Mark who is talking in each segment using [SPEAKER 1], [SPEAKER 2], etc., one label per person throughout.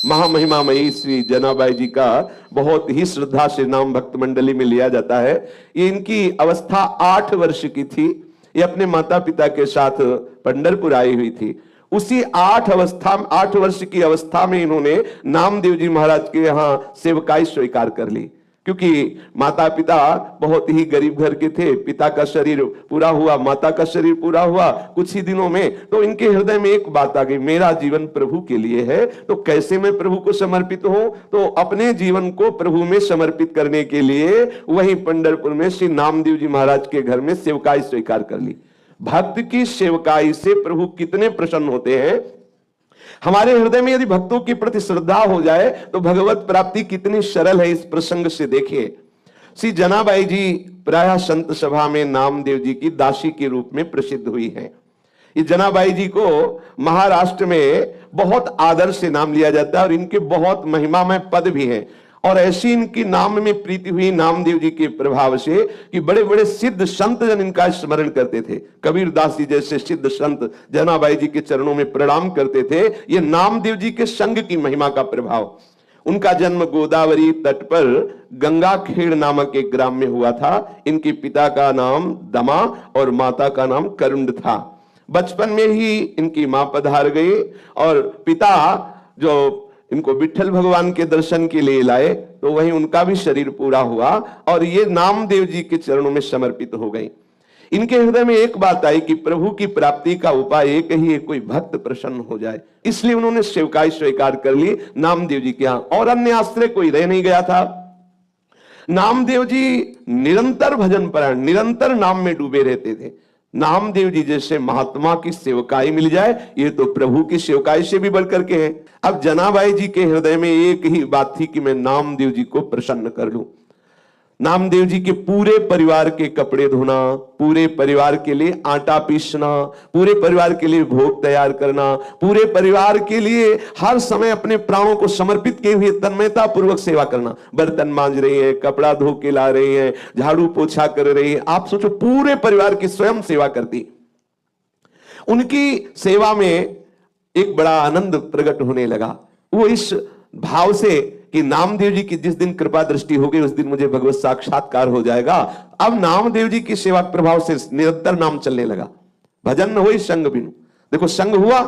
[SPEAKER 1] महामहिमामयी श्री जनाबाई जी का बहुत ही श्रद्धा से नाम भक्त मंडली में लिया जाता है। ये इनकी अवस्था 8 वर्ष की थी। ये अपने माता पिता के साथ पंढरपुर आई हुई थी। उसी 8 वर्ष की अवस्था में इन्होंने नामदेव जी महाराज के यहाँ सेवकाई स्वीकार कर ली, क्योंकि माता पिता बहुत ही गरीब घर के थे। पिता का शरीर पूरा हुआ, माता का शरीर पूरा हुआ कुछ ही दिनों में। तो इनके हृदय में एक बात आ गई, मेरा जीवन प्रभु के लिए है, तो कैसे मैं प्रभु को समर्पित हूं। तो अपने जीवन को प्रभु में समर्पित करने के लिए वहीं पंढरपुर में श्री नामदेव जी महाराज के घर में सेवकाई स्वीकार कर ली। भक्त की सेवकाई से प्रभु कितने प्रसन्न होते हैं। हमारे हृदय में यदि भक्तों के प्रति श्रद्धा हो जाए तो भगवत प्राप्ति कितनी सरल है, इस प्रसंग से देखिए। श्री जनाबाई जी प्रायः संत सभा में नामदेव जी की दासी के रूप में प्रसिद्ध हुई हैं। ये जनाबाई जी को महाराष्ट्र में बहुत आदर से नाम लिया जाता है और इनके बहुत महिमामय पद भी हैं। और ऐसी इनकी नाम में प्रीति हुई नामदेव जी के प्रभाव से कि बड़े बड़े सिद्ध संत जन इनका स्मरण करते थे। कबीर दास जी जैसे सिद्ध संत जनाबाई जी के चरणों में प्रणाम करते थे। ये नामदेव जी के संग की महिमा का प्रभाव। उनका जन्म गोदावरी तट पर गंगाखेड़ नामक एक ग्राम में हुआ था। इनके पिता का नाम दमा और माता का नाम करुंड था। बचपन में ही इनकी मां पधार गई और पिता जो इनको विठल भगवान के दर्शन के लिए लाए तो वहीं उनका भी शरीर पूरा हुआ और ये नामदेव जी के चरणों में समर्पित हो गई। इनके हृदय में एक बात आई कि प्रभु की प्राप्ति का उपाय एक ही है, कोई भक्त प्रसन्न हो जाए। इसलिए उन्होंने सेवकाई स्वीकार कर ली नामदेव जी के यहाँ, और अन्य आश्रय कोई रह नहीं गया था। नामदेव जी निरंतर भजन परायण, निरंतर नाम में डूबे रहते थे। नामदेव जी जैसे महात्मा की सेवकाई मिल जाए, ये तो प्रभु की सेवकाई से भी बढ़कर के है। अब जनाबाई जी के हृदय में एक ही बात थी कि मैं नामदेव जी को प्रसन्न कर लूं। नामदेव जी के पूरे परिवार के कपड़े धोना, पूरे परिवार के लिए आटा पीसना, पूरे परिवार के लिए भोग तैयार करना, पूरे परिवार के लिए हर समय अपने प्राणों को समर्पित किए हुए तन्मयता पूर्वक सेवा करना। बर्तन मांज रही है, कपड़ा धो के ला रही है, झाड़ू पोछा कर रही है। आप सोचो, पूरे परिवार की स्वयं सेवा करती। उनकी सेवा में एक बड़ा आनंद प्रकट होने लगा। वो इस भाव से कि नामदेव जी की जिस दिन कृपा दृष्टि होगी उस दिन मुझे भगवत साक्षात्कार हो जाएगा। अब नामदेव जी की सेवा प्रभाव से निरंतर नाम चलने लगा। भजन न हो संग बिनु। देखो, संग हुआ,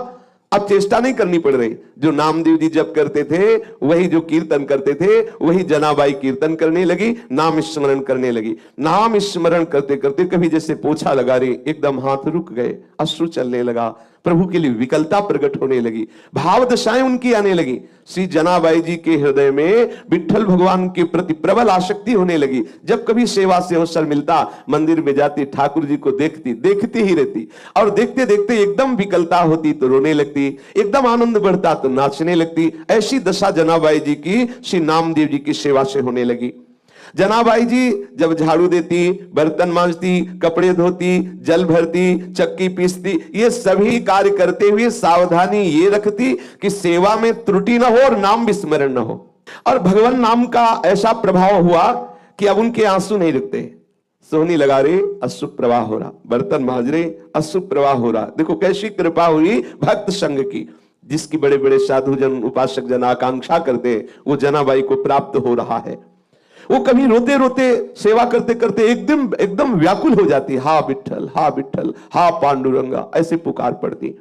[SPEAKER 1] अब चेष्टा नहीं करनी पड़ रही। जो नामदेव जी जप करते थे, वही जो कीर्तन करते थे, वही जनाबाई कीर्तन करने लगी, नाम स्मरण करने लगी। नाम स्मरण करते करते कभी जैसे पोछा लगा रही, एकदम हाथ रुक गए, अश्रु चलने लगा, प्रभु के लिए विकलता प्रकट होने लगी, भाव दशाएं उनकी आने लगी। श्री जनाबाई जी के हृदय में विठल भगवान के प्रति प्रबल आसक्ति होने लगी। जब कभी सेवा से अवसर मिलता, मंदिर में जाती, ठाकुर जी को देखती ही रहती, और देखते देखते एकदम विकलता होती तो रोने लगती, एकदम आनंद बढ़ता तो नाचने लगती। ऐसी दशा जनाबाई जी की श्री नामदेव जी की सेवा से होने लगी। जनाबाई जी जब झाड़ू देती, बर्तन मांजती, कपड़े धोती, जल भरती, चक्की पीसती, ये सभी कार्य करते हुए सावधानी ये रखती कि सेवा में त्रुटि न हो और नाम विस्मरण न हो। और भगवान नाम का ऐसा प्रभाव हुआ कि अब उनके आंसू नहीं रुकते। सोहनी लगा रहे, अश्रु प्रवाह हो रहा, बर्तन मांज रहे, अश्रु प्रवाह हो रहा। देखो कैसी कृपा हुई भक्त संग की, जिसकी बड़े बड़े साधु जन, उपासक जन आकांक्षा करते, वो जनाबाई को प्राप्त हो रहा है। वो कभी रोते रोते सेवा करते करते एकदम व्याकुल हो जाती, हा विठल, हा विठल, हा पांडुरंगा, ऐसे पुकार पड़ती।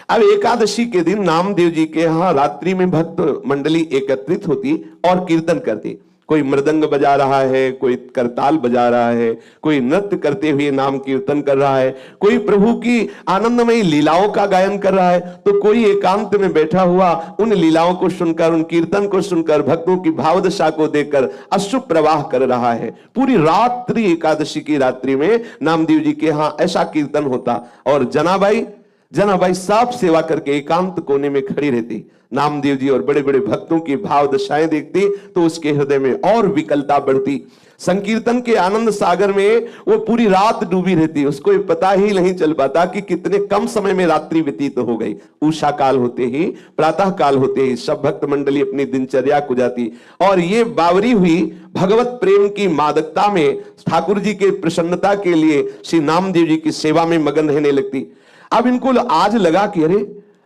[SPEAKER 1] अब एकादशी के दिन नामदेव जी के यहाँ रात्रि में भक्त मंडली एकत्रित होती और कीर्तन करती। कोई मृदंग बजा रहा है, कोई करताल बजा रहा है, कोई नृत्य करते हुए नाम कीर्तन कर रहा है, कोई प्रभु की आनंदमयी लीलाओं का गायन कर रहा है, तो कोई एकांत में बैठा हुआ उन लीलाओं को सुनकर, उन कीर्तन को सुनकर, भक्तों की भावदशा को देखकर अश्रु प्रवाह कर रहा है। पूरी रात्रि, एकादशी की रात्रि में नामदेव जी के यहाँ ऐसा कीर्तन होता। और जनाबाई सब सेवा करके एकांत कोने में खड़ी रहती। नामदेव जी और बड़े बड़े भक्तों की भाव दशाएं देखती तो उसके हृदय में और विकलता बढ़ती। संकीर्तन के आनंद सागर में वो पूरी रात डूबी रहती। उसको पता ही नहीं चल पाता कि कितने कम समय में रात्रि व्यतीत हो गई। उषा काल होते ही, प्रातः काल होते ही सब भक्त मंडली अपनी दिनचर्या को जाती और ये बावरी हुई भगवत प्रेम की मादकता में ठाकुर जी के प्रसन्नता के लिए श्री नामदेव जी की सेवा में मगन रहने लगती। अब इनको आज लगा कि अरे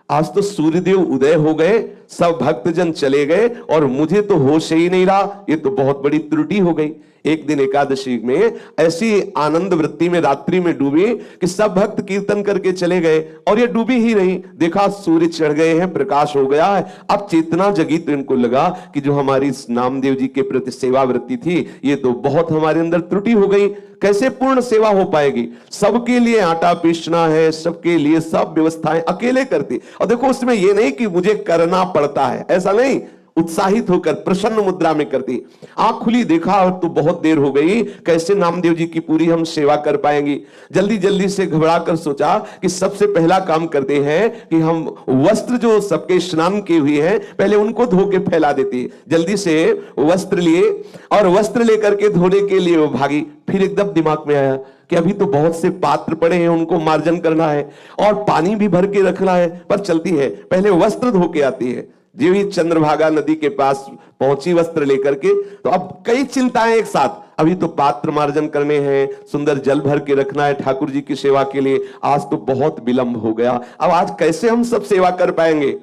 [SPEAKER 1] आज तो सूर्यदेव उदय हो गए, सब भक्तजन चले गए और मुझे तो होश ही नहीं रहा। ये तो बहुत बड़ी त्रुटि हो गई। एक दिन एकादशी में ऐसी आनंद वृत्ति में रात्रि में डूबी कि सब भक्त कीर्तन करके चले गए और ये डूबी ही नहीं। देखा सूर्य चढ़ गए हैं, प्रकाश हो गया है। अब चेतना जगी तो इनको लगा कि जो हमारी नामदेव जी के प्रति सेवा वृत्ति थी, ये तो बहुत हमारे अंदर त्रुटि हो गई। कैसे पूर्ण सेवा हो पाएगी? सबके लिए आटा पीसना है, सबके लिए सब व्यवस्थाएं अकेले करती। और देखो उसमें ये नहीं कि मुझे करना पड़ता है, ऐसा नहीं, उत्साहित होकर प्रसन्न मुद्रा में करती। आंख खुली, देखा और तो बहुत देर हो गई, कैसे नामदेव जी की पूरी हम सेवा कर पाएंगे। जल्दी जल्दी से घबरा कर सोचा कि सबसे पहला काम करते हैं कि हम वस्त्र जो सबके स्नान किए हुए हैं पहले उनको धो के फैला देती। जल्दी से वस्त्र लिए और वस्त्र लेकर के धोने के लिए वो भागी। फिर एकदम दिमाग में आया कि अभी तो बहुत से पात्र पड़े हैं, उनको मार्जन करना है और पानी भी भर के रखना है। पर चलती है, पहले वस्त्र धो के आती है। जो ही चंद्रभागा नदी के पास पहुंची वस्त्र लेकर के, तो अब कई चिंताएं एक साथ। अभी तो पात्र मार्जन करने हैं, सुंदर जल भर के रखना है ठाकुर जी की सेवा के लिए। आज तो बहुत विलंब हो गया, अब आज कैसे हम सब सेवा कर पाएंगे?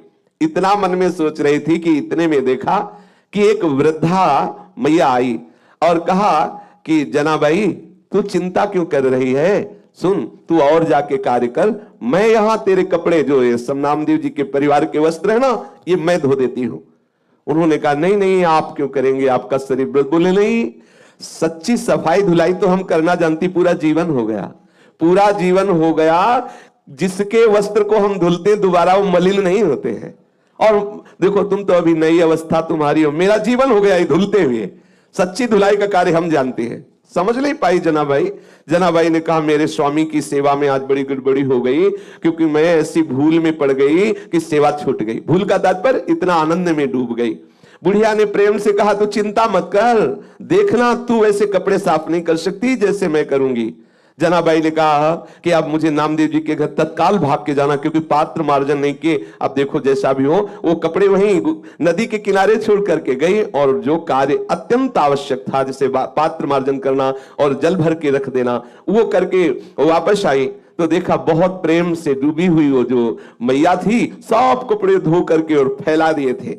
[SPEAKER 1] इतना मन में सोच रही थी कि इतने में देखा कि एक वृद्धा मैया आई और कहा कि जनाबाई, तू चिंता क्यों कर रही है? सुन, तू और जाके कार्य कर, मैं यहां तेरे कपड़े जो ये सब नामदेव जी के परिवार के वस्त्र है ना, ये मैं धो देती हूं। उन्होंने कहा नहीं नहीं, आप क्यों करेंगे, आपका शरीर। बोले नहीं, सच्ची सफाई धुलाई तो हम करना जानती, पूरा जीवन हो गया, पूरा जीवन हो गया। जिसके वस्त्र को हम धुलते दोबारा वो मलिन नहीं होते हैं। और देखो तुम तो अभी नई अवस्था तुम्हारी हो, मेरा जीवन हो गया ये धुलते हुए। सच्ची धुलाई का कार्य हम जानते हैं। समझ नहीं पाई जनाबाई। जनाबाई ने कहा मेरे स्वामी की सेवा में आज बड़ी गड़बड़ी हो गई, क्योंकि मैं ऐसी भूल में पड़ गई कि सेवा छूट गई। भूल का तात्पर्य इतना आनंद में डूब गई। बुढ़िया ने प्रेम से कहा तू चिंता मत कर, देखना तू वैसे कपड़े साफ नहीं कर सकती जैसे मैं करूंगी। जनाबाई ने कहा कि अब मुझे नामदेव जी के घर तत्काल भाग के जाना, क्योंकि पात्र मार्जन नहीं किए। अब देखो जैसा भी हो, वो कपड़े वहीं नदी के किनारे छोड़ करके गई और जो कार्य अत्यंत आवश्यक था, जैसे पात्र मार्जन करना और जल भर के रख देना, वो करके वापस आई। तो देखा बहुत प्रेम से डूबी हुई वो जो मैया थी, सब कपड़े धो करके और फैला दिए थे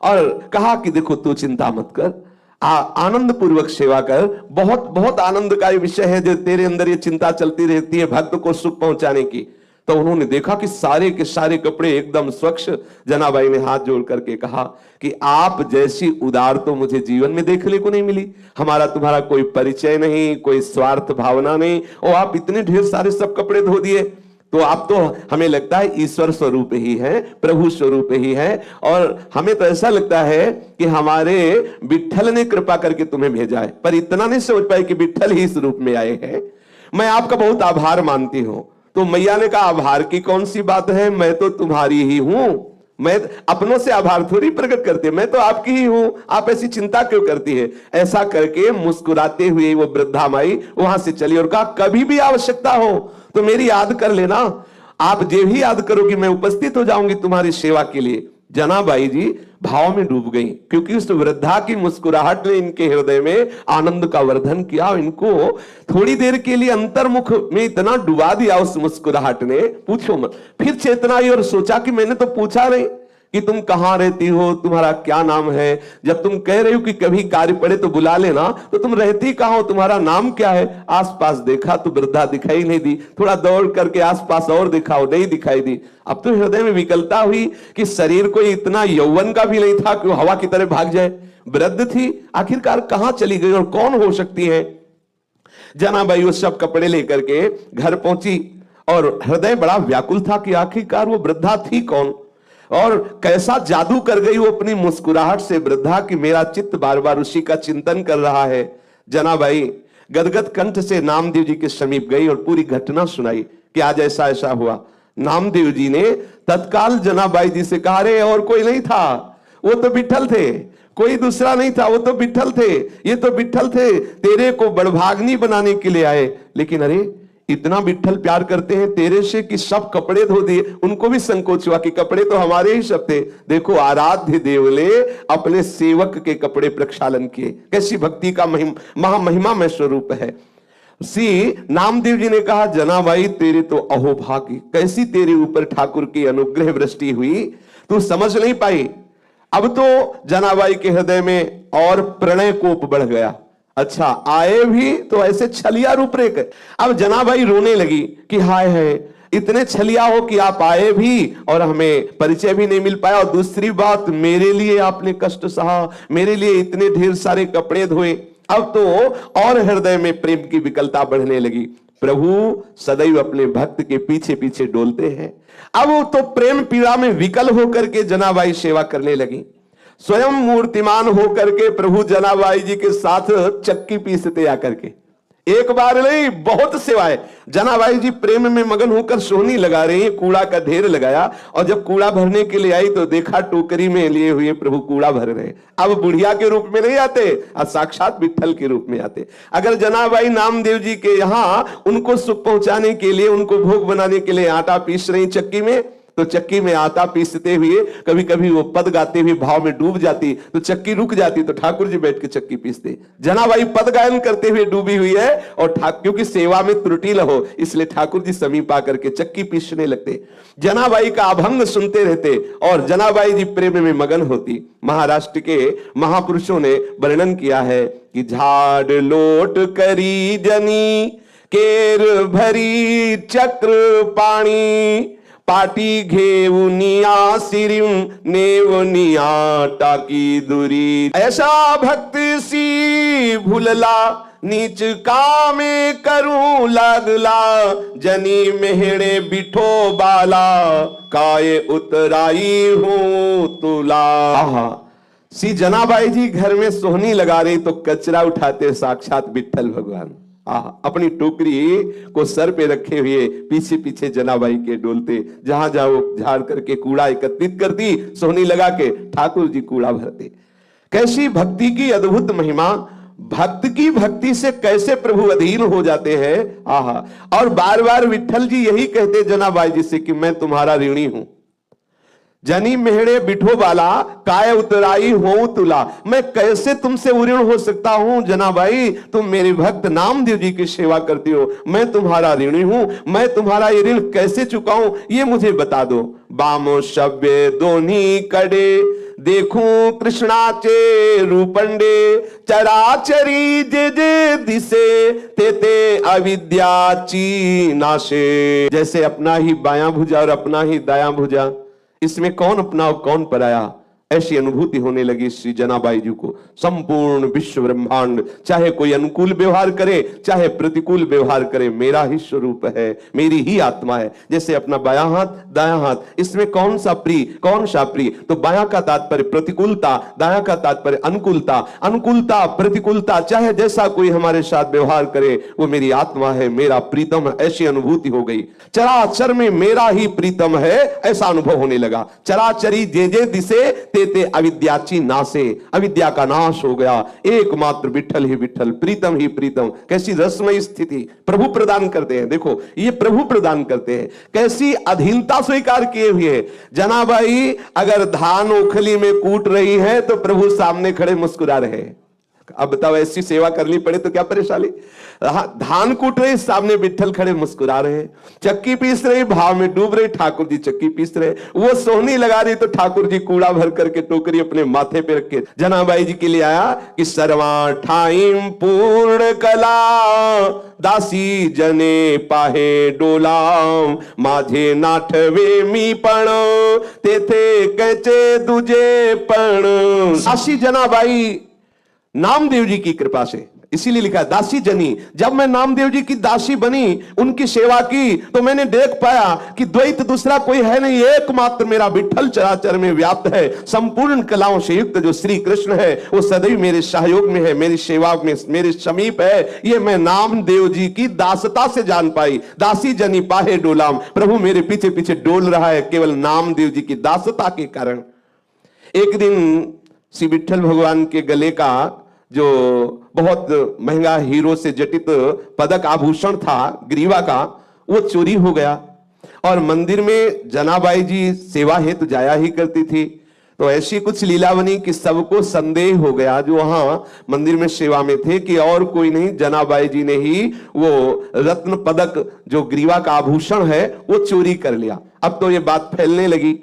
[SPEAKER 1] और कहा कि देखो तू चिंता मत कर, आनंद पूर्वक सेवा कर। बहुत बहुत आनंद का ये विषय है जो तेरे अंदर ये चिंता चलती रहती है भक्त को सुख पहुंचाने की। तो उन्होंने देखा कि सारे के सारे कपड़े एकदम स्वच्छ। जनाबाई ने हाथ जोड़ करके कहा कि आप जैसी उदार तो मुझे जीवन में देखने को नहीं मिली। हमारा तुम्हारा कोई परिचय नहीं, कोई स्वार्थ भावना नहीं, और आप इतने ढेर सारे सब कपड़े धो दिए। तो आप तो हमें लगता है ईश्वर स्वरूप ही है, प्रभु स्वरूप ही है, और हमें तो ऐसा लगता है कि हमारे विट्ठल ने कृपा करके तुम्हें भेजा है। पर इतना नहीं सोच पाए कि विट्ठल ही इस रूप में आए हैं। मैं आपका बहुत आभार मानती हूं। तो मैया ने कहा आभार की कौन सी बात है, मैं तो तुम्हारी ही हूं, मैं अपनों से आभार थोड़ी प्रकट करती है, मैं तो आपकी ही हूं, आप ऐसी चिंता क्यों करती है? ऐसा करके मुस्कुराते हुए वो वृद्धा माई वहां से चली और कहा कभी भी आवश्यकता हो तो मेरी याद कर लेना, आप जो भी याद करोगी मैं उपस्थित हो जाऊंगी तुम्हारी सेवा के लिए। जनाबाई जी भाव में डूब गई, क्योंकि उस वृद्धा की मुस्कुराहट ने इनके हृदय में आनंद का वर्धन किया। इनको थोड़ी देर के लिए अंतर्मुख में इतना डुबा दिया उस मुस्कुराहट ने, पूछो मत। फिर चेतना आई और सोचा कि मैंने तो पूछा नहीं कि तुम कहां रहती हो, तुम्हारा क्या नाम है। जब तुम कह रहे हो कि कभी कार्य पड़े तो बुला लेना, तो तुम रहती कहां हो, तुम्हारा नाम क्या है? आसपास देखा तो वृद्धा दिखाई नहीं दी। थोड़ा दौड़ करके आसपास और देखा, नहीं दिखाई दी। अब तो हृदय में विकलता हुई कि शरीर को इतना यौवन का भी नहीं था कि वो हवा की तरह भाग जाए। वृद्ध थी, आखिरकार कहां चली गई और कौन हो सकती है? जनाबाई वो सब कपड़े लेकर के घर पहुंची और हृदय बड़ा व्याकुल था कि आखिरकार वो वृद्धा थी कौन और कैसा जादू कर गई वो अपनी मुस्कुराहट से वृद्धा कि मेरा चित्त बार बार उसी का चिंतन कर रहा है। जनाबाई गदगद कंठ से नामदेव जी के समीप गई और पूरी घटना सुनाई कि आज ऐसा ऐसा हुआ। नामदेव जी ने तत्काल जनाबाई जी से कहा रे और कोई नहीं था, वो तो विट्ठल थे, कोई दूसरा नहीं था, वो तो विट्ठल थे, ये तो विट्ठल थे, तेरे को बड़भाग्नी बनाने के लिए आए। लेकिन अरे इतना विट्ठल प्यार करते हैं तेरे से कि सब कपड़े धो दिए। उनको भी संकोच हुआ कि कपड़े तो हमारे ही सब थे। देखो आराध्य देव ने अपने सेवक के कपड़े प्रक्षालन किए, कैसी भक्ति का महिमा में स्वरूप है। नामदेव जी ने कहा, जनाबाई तेरे तो अहोभाग्य, कैसी तेरे ऊपर ठाकुर की अनुग्रह वृष्टि हुई, तू समझ नहीं पाई। अब तो जनाबाई के हृदय में और प्रणय कोप बढ़ गया। अच्छा, आए भी तो ऐसे छलिया रूपरेख। अब जनाबाई रोने लगी कि हाय है, इतने छलिया हो कि आप आए भी और हमें परिचय भी नहीं मिल पाया, और दूसरी बात, मेरे लिए आपने कष्ट सहा, मेरे लिए इतने ढेर सारे कपड़े धोए। अब तो और हृदय में प्रेम की विकलता बढ़ने लगी। प्रभु सदैव अपने भक्त के पीछे पीछे डोलते हैं। अब वो तो प्रेम पीड़ा में विकल होकर के जनाबाई सेवा करने लगी। स्वयं मूर्तिमान होकर के प्रभु जनाबाई जी के साथ चक्की पीसते आकर के, एक बार नहीं बहुत सेवाएं। जनाबाई जी प्रेम में मगन होकर सोहनी लगा रही हैं, कूड़ा का ढेर लगाया, और जब कूड़ा भरने के लिए आई तो देखा टोकरी में लिए हुए प्रभु कूड़ा भर रहे। अब बुढ़िया के रूप में नहीं आते, साक्षात विट्ठल के रूप में आते। अगर जनाबाई नामदेव जी के यहाँ उनको सुख पहुंचाने के लिए, उनको भोग बनाने के लिए आटा पीस रही चक्की में, तो चक्की में आटा पीसते हुए कभी कभी वो पद गाते हुए भाव में डूब जाती, तो चक्की रुक जाती, तो ठाकुर जी बैठ के चक्की पीसते। जनाबाई पद गायन करते हुए डूबी हुई है, और क्योंकि सेवा में त्रुटि न हो इसलिए ठाकुर जी समीप आकर के चक्की पीसने लगते। जनाबाई का अभंग सुनते रहते और जनाबाई जी प्रेम में मगन होती। महाराष्ट्र के महापुरुषों ने वर्णन किया है कि झाड़ लोट करी जनी, केर भरी चक्र पाणी, पाटी घेउनिया सिरिम नेवनिया टाकी दूरी। ऐसा भक्त सी भूलला, नीच कामे करूं लागला, जनी मेहड़े बिठो बाला, काय उतराई हूं तुला। जनाबाई जी घर में सोहनी लगा रही तो कचरा उठाते साक्षात विट्ठल भगवान। अपनी टोकरी को सर पे रखे हुए पीछे पीछे जनाबाई के डोलते, जहां जाओ झाड़ करके कूड़ा एकत्रित कर दी, सोहनी लगा के ठाकुर जी कूड़ा भरते। कैसी भक्ति की अद्भुत महिमा, भक्त की भक्ति से कैसे प्रभु अधीन हो जाते हैं। और बार बार विट्ठल जी यही कहते जनाबाई जी से कि मैं तुम्हारा ऋणी हूं। जनी मेहड़े बिठो बाला, काय उतराई हो तुला, मैं कैसे तुमसे ऋण हो सकता हूं जनाबाई, तुम मेरे भक्त नामदेव जी की सेवा करती हो, मैं तुम्हारा ऋणी हूं, मैं तुम्हारा ये ऋण कैसे चुकाऊं, ये मुझे बता दो। बामो शब्य दोनी कड़े, देखूं कृष्णाचे रूपंडे, चराचरी जे जे दिसे, तेते अविद्याची नाशे। जैसे अपना ही बायां भुजा और अपना ही दायां भुजा, इसमें कौन अपना और कौन पराया, ऐसी अनुभूति होने लगी श्री जनाबाई जी को। संपूर्ण विश्व ब्रह्मांड चाहे कोई अनुकूल व्यवहार करे चाहे प्रतिकूल व्यवहार करे, मेरा ही स्वरूप है, मेरी ही आत्मा है। जैसे अपना बायां हाथ दायां हाथ, इसमें कौन सा प्रिय कौन सा प्रिय, तो बायां का तात्पर्य प्रतिकूलता, दायां का तात्पर्य अनुकूलता। अनुकूलता प्रतिकूलता चाहे जैसा कोई हमारे साथ व्यवहार करे, वो मेरी आत्मा है, मेरा प्रीतम है, ऐसी अनुभूति हो गई। चराचर में मेरा ही प्रीतम है, ऐसा अनुभव होने लगा। चराचरी जे जे दिसे, तेते अविद्याची नासे, अविद्या का नाश हो गया। एकमात्र विट्ठल ही विट्ठल, प्रीतम ही प्रीतम। कैसी रसमयी स्थिति प्रभु प्रदान करते हैं। देखो ये प्रभु प्रदान करते हैं, कैसी अधीनता स्वीकार किए हुए। जनाबाई अगर धान ओखली में कूट रही है तो प्रभु सामने खड़े मुस्कुरा रहे। अब बताओ ऐसी सेवा करनी पड़े तो क्या परेशानी। धान कूट रहे, सामने विट्ठल खड़े मुस्कुरा रहे। चक्की पीस रही, भाव में डूब रही, ठाकुर जी चक्की पीस रहे। वो सोहनी लगा रही तो ठाकुर जी कूड़ा भर करके टोकरी अपने माथे पे रख के जनाबाई जी के लिए आया कि सर्वा ठाइम पूर्ण कला, दासी जने पाहे डोला, माझे नाठवे मी पण, तेथे कैचे दुजे पण। दासी जनाबाई नामदेव जी की कृपा से, इसीलिए लिखा दासी जनी। जब मैं नामदेव जी की दासी बनी, उनकी सेवा की, तो मैंने देख पाया कि द्वैत दूसरा कोई है नहीं, एकमात्र मेरा विट्ठल चराचर में व्याप्त है। संपूर्ण कलाओं से युक्त जो श्री कृष्ण है वो सदैव मेरे सहयोग में है, मेरी सेवा में मेरे समीप है। ये मैं नामदेव जी की दासता से जान पाई। दासी जनी पाहे डोलाम, प्रभु मेरे पीछे पीछे डोल रहा है केवल नामदेव जी की दासता के कारण। एक दिन श्री विट्ठल भगवान के गले का जो बहुत महंगा हीरो से जटित पदक आभूषण था ग्रीवा का, वो चोरी हो गया। और मंदिर में जनाबाई जी सेवा हेतु जाया ही करती थी। तो ऐसी कुछ लीला बनी कि सबको संदेह हो गया जो वहां मंदिर में सेवा में थे कि और कोई नहीं, जनाबाई जी ने ही वो रत्न पदक जो ग्रीवा का आभूषण है वो चोरी कर लिया। अब तो ये बात फैलने लगी।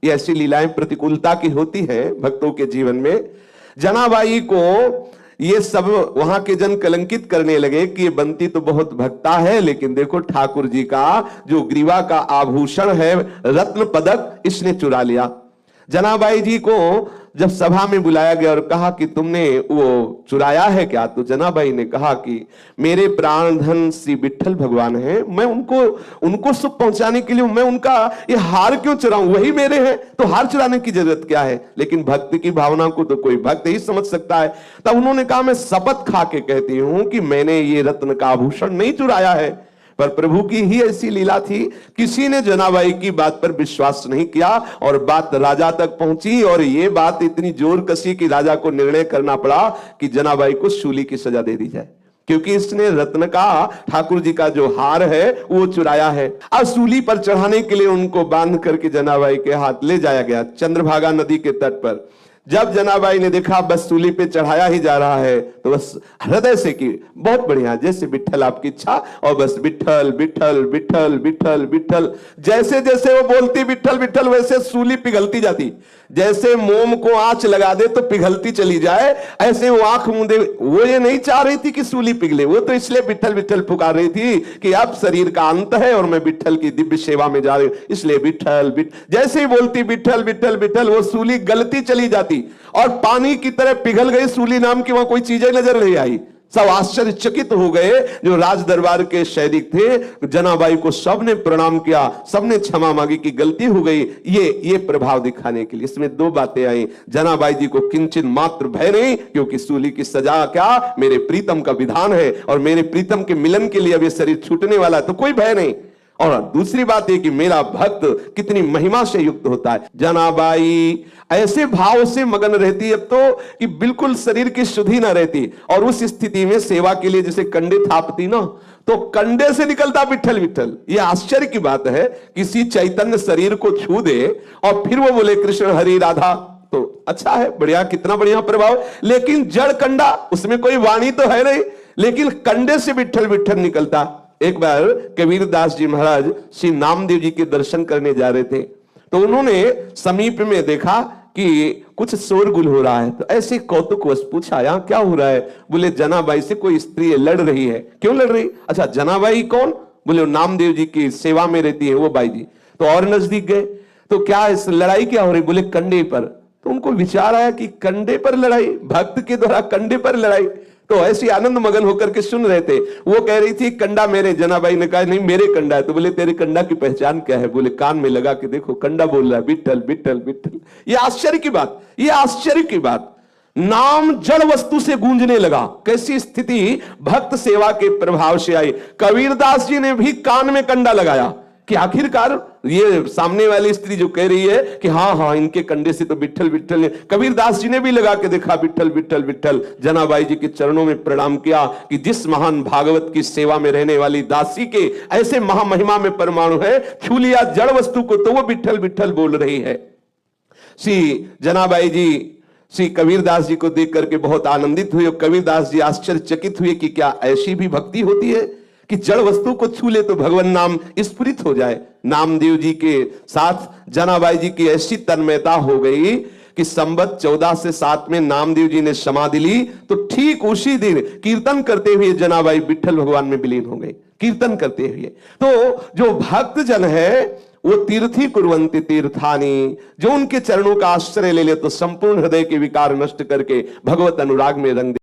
[SPEAKER 1] ये ऐसी लीलाएं प्रतिकूलता की होती है भक्तों के जीवन में। जनाबाई को ये सब वहां के जन कलंकित करने लगे कि ये बंती तो बहुत भक्ता है, लेकिन देखो ठाकुर जी का जो ग्रीवा का आभूषण है रत्न पदक इसने चुरा लिया। जनाबाई जी को जब सभा में बुलाया गया और कहा कि तुमने वो चुराया है क्या, तो जनाबाई ने कहा कि मेरे प्राण धन श्री विठ्ठल भगवान हैं, मैं उनको सुख पहुंचाने के लिए मैं उनका ये हार क्यों चुराऊं, वही मेरे हैं, तो हार चुराने की जरूरत क्या है। लेकिन भक्ति की भावना को तो कोई भक्त ही समझ सकता है। तब उन्होंने कहा मैं शपथ खा के कहती हूं कि मैंने ये रत्न का आभूषण नहीं चुराया है। पर प्रभु की ही ऐसी लीला थी, किसी ने जनाबाई की बात पर विश्वास नहीं किया और बात राजा तक पहुंची और ये बात इतनी जोर कसी कि राजा को निर्णय करना पड़ा कि जनाबाई को शूली की सजा दे दी जाए, क्योंकि इसने रत्न का ठाकुर जी का जो हार है वो चुराया है। अब सूली पर चढ़ाने के लिए उनको बांध करके जनाबाई के हाथ ले जाया गया चंद्रभागा नदी के तट पर। जब जनाबाई ने देखा बस सूली पे चढ़ाया ही जा रहा है तो बस हृदय से की बहुत बढ़िया, जैसे विठ्ठल आपकी इच्छा, और बस विठ्ठल विठ्ठल विठ्ठल विठ्ठल विठ्ठल, जैसे जैसे वो बोलती विठ्ठल विठ्ठल वैसे सूली पिघलती जाती। जैसे मोम को आंच लगा दे तो पिघलती चली जाए, ऐसे वो आंख मूंदे। वो ये नहीं चाह रही थी कि सूली पिघले, वो तो इसलिए विठ्ठल विठ्ठल पुकार रही थी कि अब शरीर का अंत है और मैं विठ्ठल की दिव्य सेवा में जा रही हूं, इसलिए विठ्ठल विठ्ठल। जैसे ही बोलती विठ्ठल विठ्ठल विठ्ठल वो सूली गलती चली जाती और पानी की तरह पिघल गई सूली नाम की वहां कोई चीजें नजर नहीं आई। सब आश्चर्यचकित हो गए जो राज दरबार के सैनिक थे। जनाबाई को सबने प्रणाम किया, सबने क्षमा मांगी कि गलती हो गई, ये प्रभाव दिखाने के लिए। इसमें दो बातें आई, जनाबाई जी को किंचित मात्र भय नहीं, क्योंकि सूली की सजा क्या मेरे प्रीतम का विधान है और मेरे प्रीतम के मिलन के लिए अब ये शरीर छूटने वाला है, तो कोई भय नहीं। और दूसरी बात है कि मेरा भक्त कितनी महिमा से युक्त होता है। जनाबाई ऐसे भाव से मगन रहती अब तो कि बिल्कुल शरीर की शुद्धि ना रहती, और उस स्थिति में सेवा के लिए जैसे कंडे थापती ना, तो कंडे से निकलता विठ्ठल विठ्ठल। यह आश्चर्य की बात है, किसी चैतन्य शरीर को छू दे और फिर वो बोले कृष्ण हरि राधा, तो अच्छा है, बढ़िया, कितना बढ़िया प्रभाव। लेकिन जड़ कंडा, उसमें कोई वाणी तो है नहीं, लेकिन कंडे से विठ्ठल विठ्ठल निकलता। एक बार कबीरदास जी महाराज श्री नामदेव जी के दर्शन करने जा रहे थे, तो उन्होंने समीप में देखा कि कुछ शोरगुल हो रहा है, तो ऐसे कौतुकवश पूछा यहाँ क्या हो रहा है। बोले जनाबाई से कोई स्त्री लड़ रही है। क्यों लड़ रही? अच्छा, जनाबाई कौन? बोले नामदेव जी की सेवा में रहती है वो बाई जी। तो और नजदीक गए तो क्या इस लड़ाई क्या हो रही? बोले कंडे पर। तो उनको विचार आया कि कंडे पर लड़ाई, भक्त के द्वारा कंडे पर लड़ाई। तो ऐसी आनंद मगन होकर के सुन रहे थे। वो कह रही थी कंडा मेरे, जनाबाई ने कहा नहीं मेरे कंडा है। तो बोले तेरे कंडा की पहचान क्या है? बोले कान में लगा के देखो कंडा बोल रहा है विठ्ठल विठ्ठल विठ्ठल। ये आश्चर्य की बात, ये आश्चर्य की बात। नाम जड़ वस्तु से गूंजने लगा। कैसी स्थिति भक्त सेवा के प्रभाव से आई। कबीरदास जी ने भी कान में कंडा लगाया कि आखिरकार ये सामने वाली स्त्री जो कह रही है कि हाँ हाँ इनके कंडे से तो विठ्ठल विठ्ठल है, कबीरदास जी ने भी लगा के देखा विठ्ठल विठ्ठल विठ्ठल। जनाबाई जी के चरणों में प्रणाम किया कि जिस महान भागवत की सेवा में रहने वाली दासी के ऐसे महामहिमा में परमाणु है, छू लिया जड़ वस्तु को तो वो विठ्ठल विठ्ठल बोल रही है। श्री जनाबाई जी श्री कबीरदास जी को देख करके बहुत आनंदित हुए और कबीरदास जी आश्चर्यचकित हुए कि क्या ऐसी भी भक्ति होती है कि जड़ वस्तु को छू ले तो भगवान नाम स्फुरित हो जाए। नामदेव जी के साथ जनाबाई जी की ऐसी तन्मयता हो गई कि संवत 14 से 7 में नामदेव जी ने समाधि ली, तो ठीक उसी दिन कीर्तन करते हुए जनाबाई विठ्ठल भगवान में विलीन हो गई, कीर्तन करते हुए। तो जो भक्त जन है वो तीर्थी कुर्वन्ति तीर्थानी, जो उनके चरणों का आश्रय ले ले तो संपूर्ण हृदय के विकार नष्ट करके भगवत अनुराग में रंग